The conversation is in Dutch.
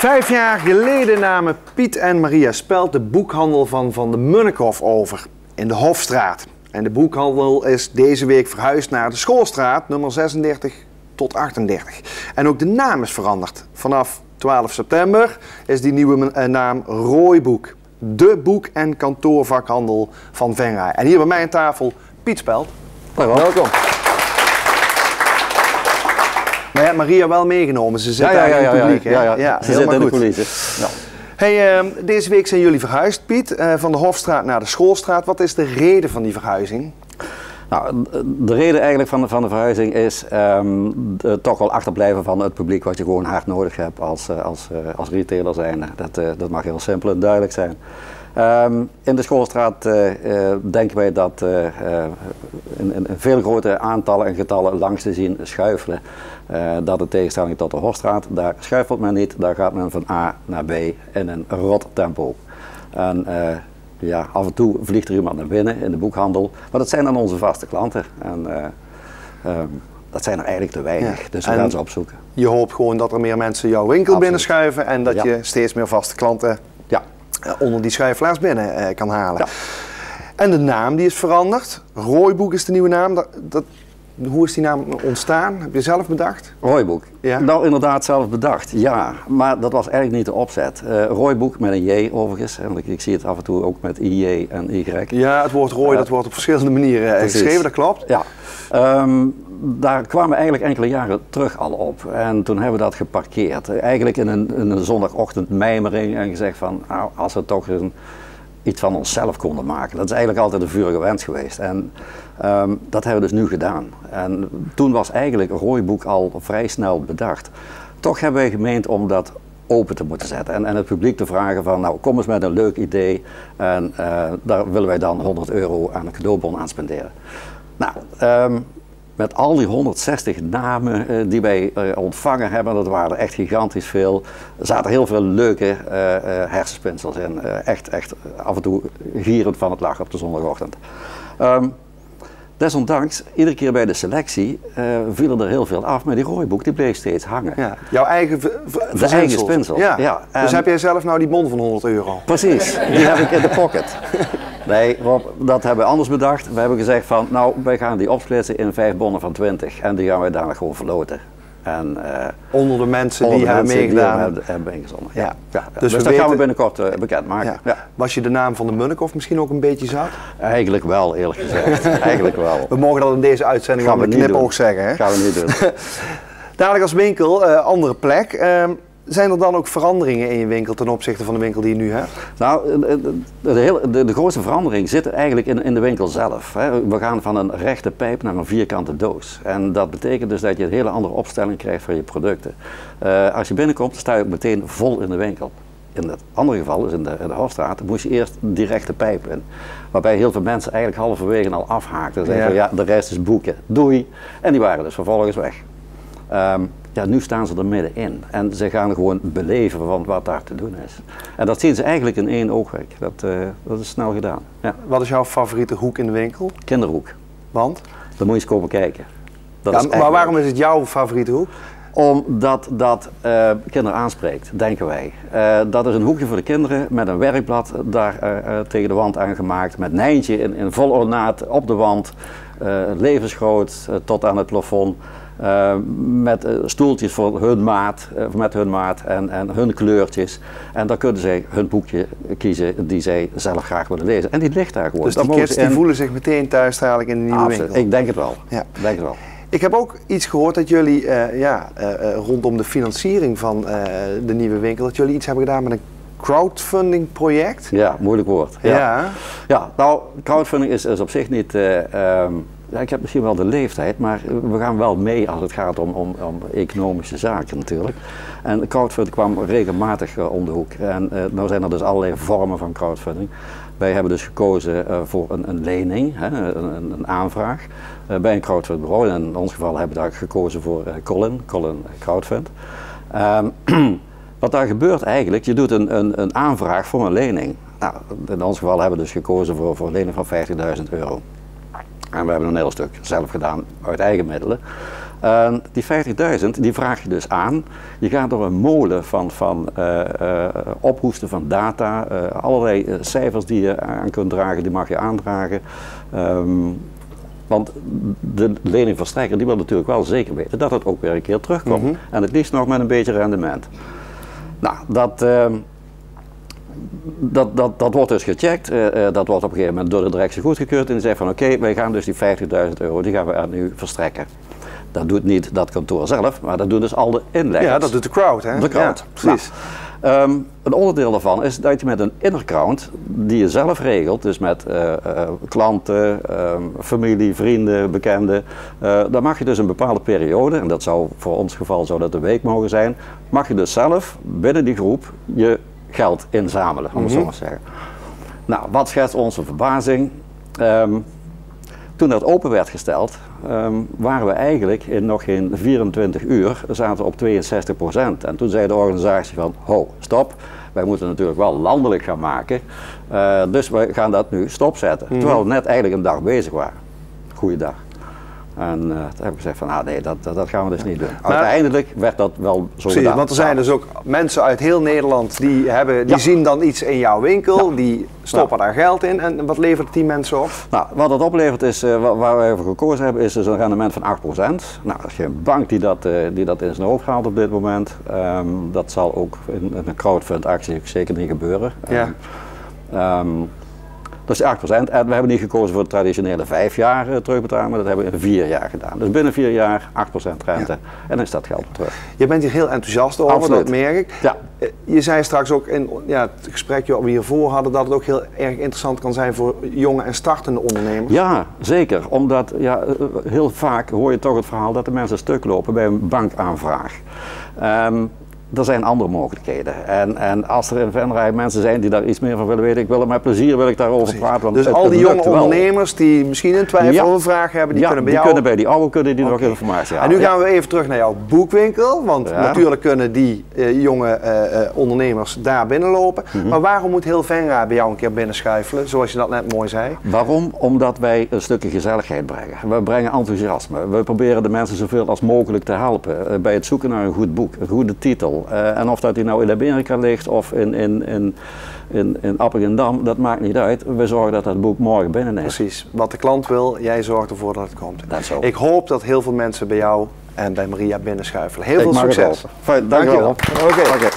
5 jaar geleden namen Piet en Maria Spelt de boekhandel van de Munnekoff over in de Hofstraat. En de boekhandel is deze week verhuisd naar de Schoolstraat, nummer 36 tot 38. En ook de naam is veranderd. Vanaf 12 september is die nieuwe naam Rooiboek. De boek- en kantoorvakhandel van Venray. En hier bij mij aan tafel Piet Spelt. Welkom. Maar je hebt Maria wel meegenomen, ze zit daar in het publiek. Ja, ze zit in de coulissen. Ja. Hey, deze week zijn jullie verhuisd, Piet, van de Hofstraat naar de Schoolstraat. Wat is de reden van die verhuizing? Nou, de reden eigenlijk van de verhuizing is toch wel achterblijven van het publiek wat je gewoon hard nodig hebt als retailer zijn. Dat mag heel simpel en duidelijk zijn. In de Schoolstraat denken wij dat in veel grotere aantallen en getallen langs te zien schuifelen. Dat in tegenstelling tot de Hofstraat, daar schuifelt men niet, daar gaat men van A naar B in een rot tempo. En ja, af en toe vliegt er iemand naar binnen in de boekhandel, maar dat zijn dan onze vaste klanten. En dat zijn er eigenlijk te weinig, dus we gaan ze opzoeken. Je hoopt gewoon dat er meer mensen jouw winkel binnenschuiven en dat je steeds meer vaste klanten onder die schuifelaars binnen kan halen. Ja. En de naam die is veranderd. Rooiboek is de nieuwe naam. Hoe is die naam ontstaan? Heb je zelf bedacht? Rooiboek? Ja. Nou, inderdaad zelf bedacht, ja. Maar dat was eigenlijk niet de opzet. Rooiboek met een J overigens. En ik zie het af en toe ook met IJ en Y. Ja, het woord rooi dat wordt op verschillende manieren geschreven, dat klopt. Ja. Daar kwamen we eigenlijk enkele jaren terug al op. En toen hebben we dat geparkeerd. Eigenlijk in een zondagochtend mijmering en gezegd van, nou, als we toch iets van onszelf konden maken. Dat is eigenlijk altijd een vurige wens geweest. En dat hebben we dus nu gedaan. En toen was eigenlijk Rooiboek al vrij snel bedacht. Toch hebben wij gemeend om dat open te moeten zetten. En het publiek te vragen van, nou kom eens met een leuk idee. En daar willen wij dan €100 aan een cadeaubon aan spenderen. Nou, met al die 160 namen die wij ontvangen hebben, dat waren er echt gigantisch veel. Er zaten heel veel leuke hersenspinsels in. Echt af en toe gierend van het lachen op de zondagochtend. Desondanks, iedere keer bij de selectie vielen er heel veel af, maar die Rooiboek die bleef steeds hangen. Ja, jouw eigen de eigen spinsel. Ja. Dus heb jij zelf nou die bon van €100? Precies, die heb ik in de pocket. Nee, dat hebben we anders bedacht. We hebben gezegd van, nou, wij gaan die opsplitsen in 5 bonnen van 20 en die gaan wij daarna gewoon verloten. En, onder de mensen die hebben meegedaan. Hebben ingezonden. Ja. Dus dat gaan we binnenkort bekendmaken. Ja. Was je de naam van de Munnekoff misschien ook een beetje zat? Eigenlijk wel, eerlijk gezegd. Eigenlijk wel. We mogen dat in deze uitzending wel met een knipoog zeggen. Hè? Gaan we niet doen. Dadelijk als winkel, andere plek. Zijn er dan ook veranderingen in je winkel ten opzichte van de winkel die je nu hebt? Nou, de grootste verandering zit eigenlijk in de winkel zelf. Hè. We gaan van een rechte pijp naar een vierkante doos. En dat betekent dus dat je een hele andere opstelling krijgt van je producten. Als je binnenkomt, sta je ook meteen vol in de winkel. In het andere geval, dus in de Hofstraat, moest je eerst die rechte pijp in. Waarbij heel veel mensen eigenlijk halverwege al afhaakten. En zeiden van, ja, de rest is boeken, doei. En die waren dus vervolgens weg. Ja, nu staan ze er middenin en ze gaan gewoon beleven van wat daar te doen is. En dat zien ze eigenlijk in 1 oogwenk. Dat is snel gedaan. Ja. Wat is jouw favoriete hoek in de winkel? Kinderhoek. Want? Dan moet je eens komen kijken. Maar waarom is het jouw favoriete hoek? Omdat dat kinderen aanspreekt, denken wij. Dat is een hoekje voor de kinderen met een werkblad daar tegen de wand aangemaakt. Met Nijntje in vol ornaat op de wand. Levensgroot tot aan het plafond. Met stoeltjes voor hun maat, met hun maat en hun kleurtjes. En dan kunnen zij hun boekje kiezen die zij zelf graag willen lezen. En die ligt daar gewoon. Dus die kids die voelen zich meteen thuis dadelijk in de nieuwe winkel? Ik denk het wel. Ja. Denk het wel. Ik heb ook iets gehoord dat jullie rondom de financiering van de nieuwe winkel, dat jullie iets hebben gedaan met een crowdfunding project. Ja, moeilijk woord. Ja, nou, crowdfunding is op zich niet... Ja, ik heb misschien wel de leeftijd, maar we gaan wel mee als het gaat om economische zaken natuurlijk. En crowdfunding kwam regelmatig om de hoek. En nou zijn er dus allerlei vormen van crowdfunding. Wij hebben dus gekozen voor een lening, een aanvraag bij een crowdfundbureau. En in ons geval hebben we daar gekozen voor Colin Crowdfund. Wat daar gebeurt eigenlijk, je doet een aanvraag voor een lening. Nou, in ons geval hebben we dus gekozen voor een lening van €50.000. En we hebben een heel stuk zelf gedaan uit eigen middelen. En die 50.000 die vraag je dus aan. Je gaat door een molen van ophoesten van data, allerlei cijfers die je aan kunt dragen, die mag je aandragen. Want de leningverstrekker die wil natuurlijk wel zeker weten dat het ook weer een keer terugkomt. En het liefst nog met een beetje rendement. Nou, dat wordt dus gecheckt, dat wordt op een gegeven moment door de directie goedgekeurd en die zegt van oké, wij gaan dus die 50.000 euro, die gaan we aan u verstrekken. Dat doet niet dat kantoor zelf, maar dat doen dus al de inleggers. Ja, dat doet de crowd, hè? De crowd, ja, precies. Nou, een onderdeel daarvan is dat je met een inner-account, die je zelf regelt, dus met klanten, familie, vrienden, bekenden, dan mag je dus een bepaalde periode, en dat zou voor ons geval zou dat een week mogen zijn, mag je dus zelf binnen die groep je geld inzamelen, om het zo maar te zeggen. Nou, wat schetst onze verbazing? Toen dat open werd gesteld, waren we eigenlijk in nog geen 24 uur, zaten we op 62%. En toen zei de organisatie van, ho, stop, wij moeten natuurlijk wel landelijk gaan maken, dus we gaan dat nu stopzetten. Terwijl we net eigenlijk een dag bezig waren. Goeiedag. En toen heb ik gezegd van, nee, dat gaan we dus niet doen. Maar uiteindelijk werd dat wel zo gedaan. Want er zijn dus ook mensen uit heel Nederland die zien dan iets in jouw winkel, die stoppen daar geld in. En wat levert die mensen op? Nou, wat dat oplevert is, waar wij voor gekozen hebben, is dus een rendement van 8%. Nou, als je een bank die dat in zijn hoofd haalt op dit moment, dat zal ook in een crowdfund actie zeker niet gebeuren. Dat is 8%. En we hebben niet gekozen voor het traditionele 5 jaar terugbetalen, maar dat hebben we in 4 jaar gedaan. Dus binnen 4 jaar 8% rente en dan is dat geld terug. Je bent hier heel enthousiast over, absoluut. Dat merk ik. Ja. Je zei straks ook in het gesprek dat we hiervoor hadden, dat het ook heel erg interessant kan zijn voor jonge en startende ondernemers. Ja, zeker. Omdat heel vaak hoor je toch het verhaal dat de mensen stuk lopen bij een bankaanvraag. Er zijn andere mogelijkheden. En als er in Venray mensen zijn die daar iets meer van willen weten, ik wil er met plezier daarover praten. Want dus al die jonge ondernemers die misschien een twijfel of een vraag hebben, die kunnen bij jou. Kunnen bij die oude nog informatie halen. En nu gaan we even terug naar jouw boekwinkel, want natuurlijk kunnen die jonge ondernemers daar binnenlopen. Maar waarom moet heel Venray bij jou een keer binnenschuifelen, zoals je dat net mooi zei? Waarom? Omdat wij een stukje gezelligheid brengen. We brengen enthousiasme. We proberen de mensen zoveel als mogelijk te helpen bij het zoeken naar een goed boek, een goede titel. En of dat die nou in Amerika ligt of in Appelgendam, dat maakt niet uit. We zorgen dat dat boek morgen binnen is. Precies. Wat de klant wil, jij zorgt ervoor dat het komt. Ik hoop dat heel veel mensen bij jou en bij Maria binnenschuifelen. Heel veel succes. Fijn, dank je wel. Oké.